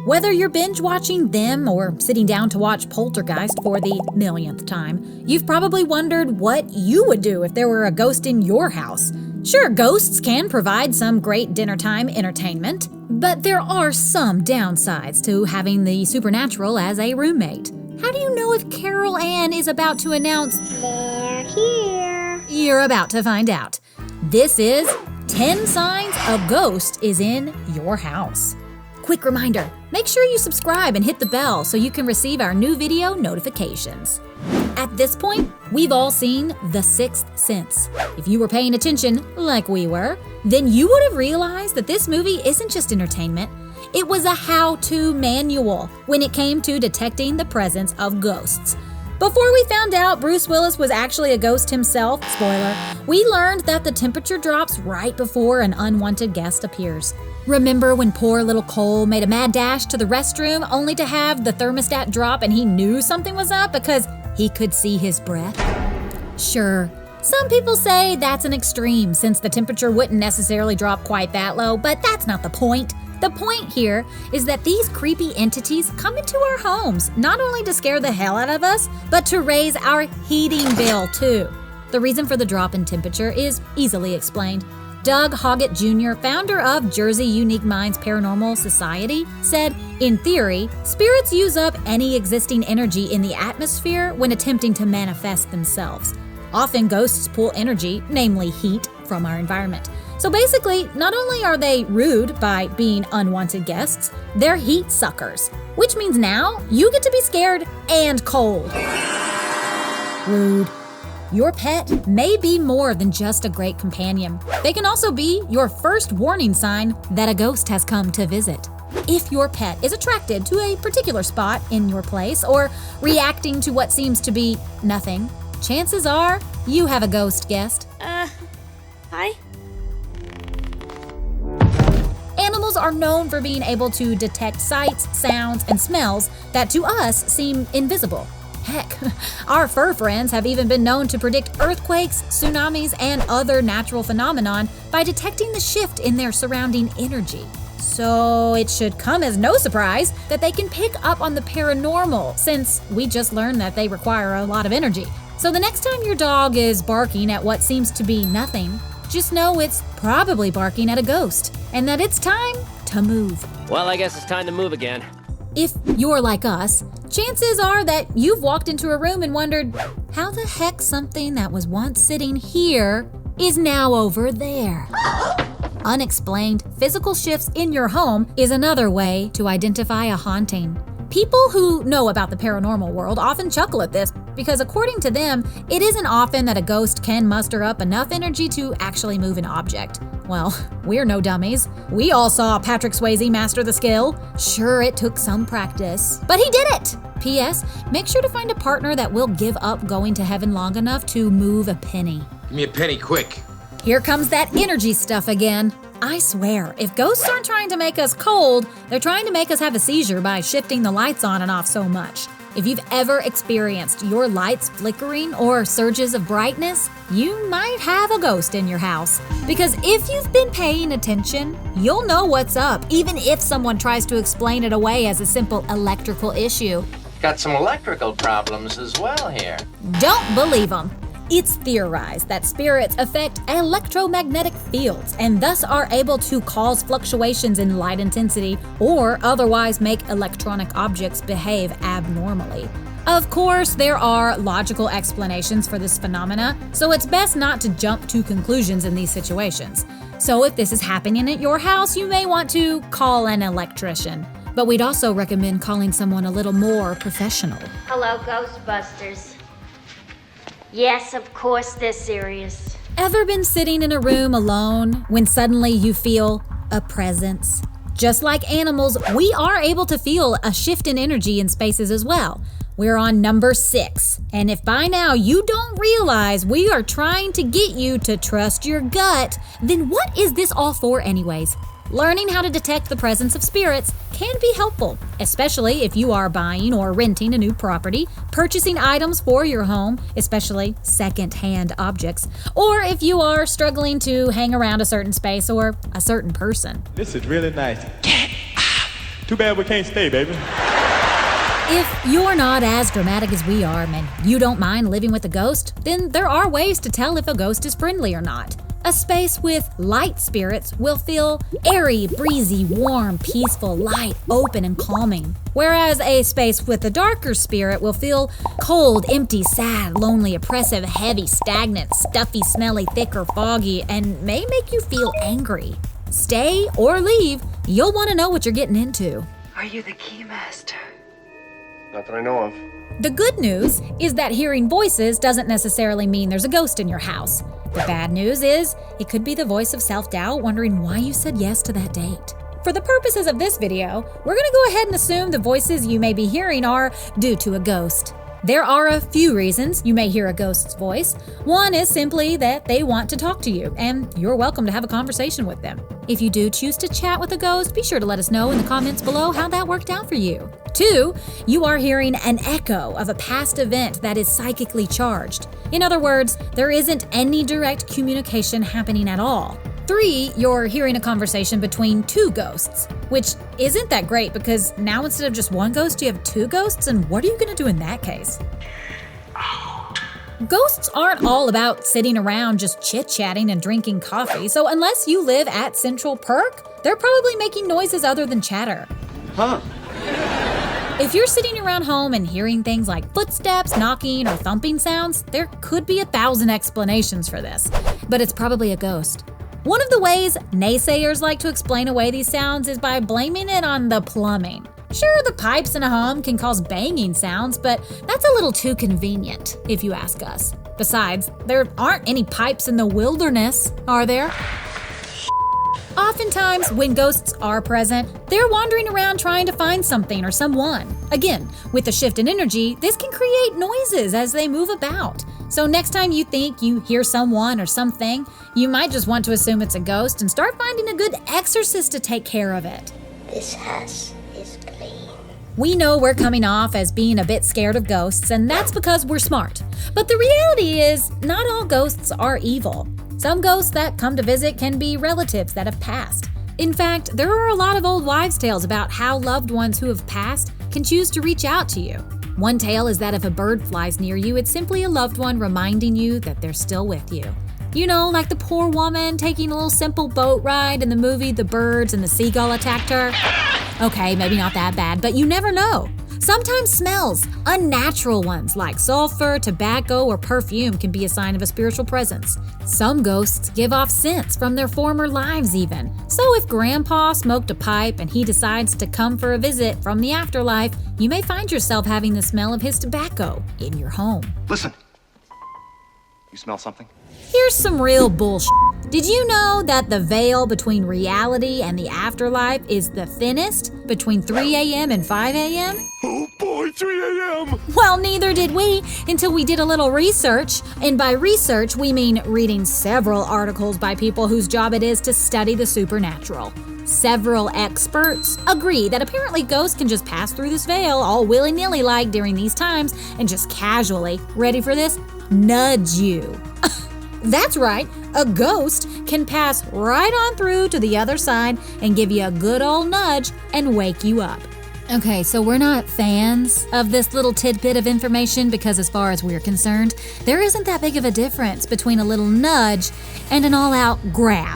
Whether you're binge watching them or sitting down to watch Poltergeist for the millionth time, you've probably wondered what you would do if there were a ghost in your house. Sure, ghosts can provide some great dinnertime entertainment, but there are some downsides to having the supernatural as a roommate. How do you know if Carol Ann is about to announce, "They're here"? You're about to find out. This is 10 Signs a Ghost is in Your House. Quick reminder, make sure you subscribe and hit the bell so you can receive our new video notifications. At this point, we've all seen The Sixth Sense. If you were paying attention, like we were, then you would have realized that this movie isn't just entertainment. It was a how-to manual when it came to detecting the presence of ghosts. Before we found out Bruce Willis was actually a ghost himself, spoiler, we learned that the temperature drops right before an unwanted guest appears. Remember when poor little Cole made a mad dash to the restroom only to have the thermostat drop and he knew something was up because he could see his breath? Sure, some people say that's an extreme since the temperature wouldn't necessarily drop quite that low, but that's not the point. The point here is that these creepy entities come into our homes not only to scare the hell out of us, but to raise our heating bill too. The reason for the drop in temperature is easily explained. Doug Hoggett Jr., founder of Jersey Unique Minds Paranormal Society, said, in theory, spirits use up any existing energy in the atmosphere when attempting to manifest themselves. Often ghosts pull energy, namely heat, from our environment. So basically, not only are they rude by being unwanted guests, they're heat suckers, which means now you get to be scared and cold. Rude. Your pet may be more than just a great companion. They can also be your first warning sign that a ghost has come to visit. If your pet is attracted to a particular spot in your place or reacting to what seems to be nothing, chances are you have a ghost guest. Hi? Animals are known for being able to detect sights, sounds, and smells that to us seem invisible. Heck, our fur friends have even been known to predict earthquakes, tsunamis, and other natural phenomenon by detecting the shift in their surrounding energy. So it should come as no surprise that they can pick up on the paranormal, since we just learned that they require a lot of energy. So the next time your dog is barking at what seems to be nothing, just know it's probably barking at a ghost, and that it's time to move. Well, I guess it's time to move again. If you're like us, chances are that you've walked into a room and wondered, how the heck something that was once sitting here is now over there? Unexplained physical shifts in your home is another way to identify a haunting. People who know about the paranormal world often chuckle at this because according to them, it isn't often that a ghost can muster up enough energy to actually move an object. Well, we're no dummies. We all saw Patrick Swayze master the skill. Sure, it took some practice, but he did it! P.S. Make sure to find a partner that will give up going to heaven long enough to move a penny. Give me a penny, quick. Here comes that energy stuff again. I swear, if ghosts aren't trying to make us cold, they're trying to make us have a seizure by shifting the lights on and off so much. If you've ever experienced your lights flickering or surges of brightness, you might have a ghost in your house. Because if you've been paying attention, you'll know what's up, even if someone tries to explain it away as a simple electrical issue. Got some electrical problems as well here. Don't believe them. It's theorized that spirits affect electromagnetic fields and thus are able to cause fluctuations in light intensity or otherwise make electronic objects behave abnormally. Of course, there are logical explanations for this phenomena, so it's best not to jump to conclusions in these situations. So if this is happening at your house, you may want to call an electrician. But we'd also recommend calling someone a little more professional. Hello, Ghostbusters. Yes, of course they're serious. Ever been sitting in a room alone when suddenly you feel a presence? Just like animals, we are able to feel a shift in energy in spaces as well. We're on number 6, and if by now you don't realize we are trying to get you to trust your gut, then what is this all for anyways? Learning how to detect the presence of spirits can be helpful, especially if you are buying or renting a new property, purchasing items for your home, especially second-hand objects, or if you are struggling to hang around a certain space or a certain person. This is really nice. Get Too bad we can't stay, baby. If you're not as dramatic as we are, and you don't mind living with a ghost, then there are ways to tell if a ghost is friendly or not. A space with light spirits will feel airy, breezy, warm, peaceful, light, open, and calming. Whereas a space with a darker spirit will feel cold, empty, sad, lonely, oppressive, heavy, stagnant, stuffy, smelly, thick, or foggy, and may make you feel angry. Stay or leave, you'll want to know what you're getting into. Are you the keymaster? Not that I know of. The good news is that hearing voices doesn't necessarily mean there's a ghost in your house. The bad news is it could be the voice of self-doubt wondering why you said yes to that date. For the purposes of this video, we're going to go ahead and assume the voices you may be hearing are due to a ghost. There are a few reasons you may hear a ghost's voice. One is simply that they want to talk to you, and you're welcome to have a conversation with them. If you do choose to chat with a ghost, be sure to let us know in the comments below how that worked out for you. 2, you are hearing an echo of a past event that is psychically charged. In other words, there isn't any direct communication happening at all. 3, you're hearing a conversation between 2 ghosts, which isn't that great because now instead of just one ghost, you have 2 ghosts, and what are you going to do in that case? Ghosts aren't all about sitting around just chit-chatting and drinking coffee, so unless you live at Central Perk, they're probably making noises other than chatter. Huh? If you're sitting around home and hearing things like footsteps, knocking, or thumping sounds, there could be 1,000 explanations for this, but it's probably a ghost. One of the ways naysayers like to explain away these sounds is by blaming it on the plumbing. Sure, the pipes in a home can cause banging sounds, but that's a little too convenient, if you ask us. Besides, there aren't any pipes in the wilderness, are there? Oftentimes, when ghosts are present, they're wandering around trying to find something or someone. Again, with the shift in energy, this can create noises as they move about. So next time you think you hear someone or something, you might just want to assume it's a ghost and start finding a good exorcist to take care of it. This house is clean. We know we're coming off as being a bit scared of ghosts, and that's because we're smart. But the reality is, not all ghosts are evil. Some ghosts that come to visit can be relatives that have passed. In fact, there are a lot of old wives' tales about how loved ones who have passed can choose to reach out to you. One tale is that if a bird flies near you, it's simply a loved one reminding you that they're still with you. You know, like the poor woman taking a little simple boat ride in the movie The Birds and the Seagull Attacked Her. Okay, maybe not that bad, but you never know. Sometimes smells, unnatural ones like sulfur, tobacco, or perfume can be a sign of a spiritual presence. Some ghosts give off scents from their former lives even. So if Grandpa smoked a pipe and he decides to come for a visit from the afterlife, you may find yourself having the smell of his tobacco in your home. Listen. You smell something? Here's some real bullshit. Did you know that the veil between reality and the afterlife is the thinnest between 3 a.m. and 5 a.m.? Oh boy, 3 a.m. Well, neither did we until we did a little research. And by research, we mean reading several articles by people whose job it is to study the supernatural. Several experts agree that apparently ghosts can just pass through this veil all willy-nilly like during these times and just casually, ready for this, nudge you. That's right, a ghost can pass right on through to the other side and give you a good old nudge and wake you up. Okay, so we're not fans of this little tidbit of information because as far as we're concerned, there isn't that big of a difference between a little nudge and an all-out grab.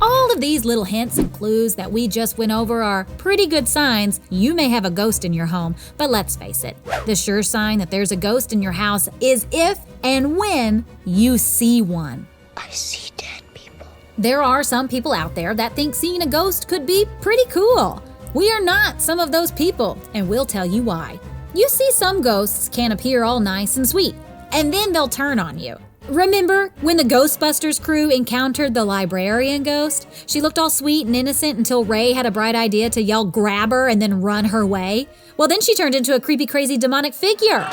All of these little hints and clues that we just went over are pretty good signs you may have a ghost in your home, but let's face it, the sure sign that there's a ghost in your house is if and when you see one. I see dead people. There are some people out there that think seeing a ghost could be pretty cool. We are not some of those people, and we'll tell you why. You see, some ghosts can appear all nice and sweet, and then they'll turn on you. Remember when the Ghostbusters crew encountered the librarian ghost? She looked all sweet and innocent until Ray had a bright idea to yell grab her and then run her way. Well, then she turned into a creepy, crazy demonic figure.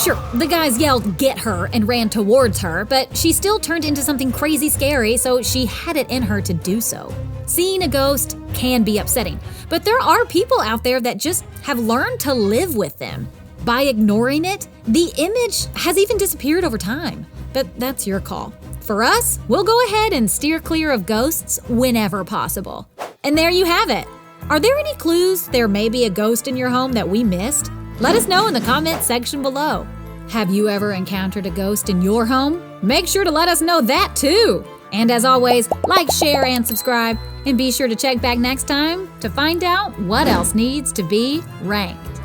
Sure, the guys yelled get her and ran towards her, but she still turned into something crazy scary, so she had it in her to do so. Seeing a ghost can be upsetting, but there are people out there that just have learned to live with them. By ignoring it, the image has even disappeared over time. But that's your call. For us, we'll go ahead and steer clear of ghosts whenever possible. And there you have it. Are there any clues there may be a ghost in your home that we missed? Let us know in the comments section below. Have you ever encountered a ghost in your home? Make sure to let us know that too. And as always, like, share, and subscribe. And be sure to check back next time to find out what else needs to be ranked.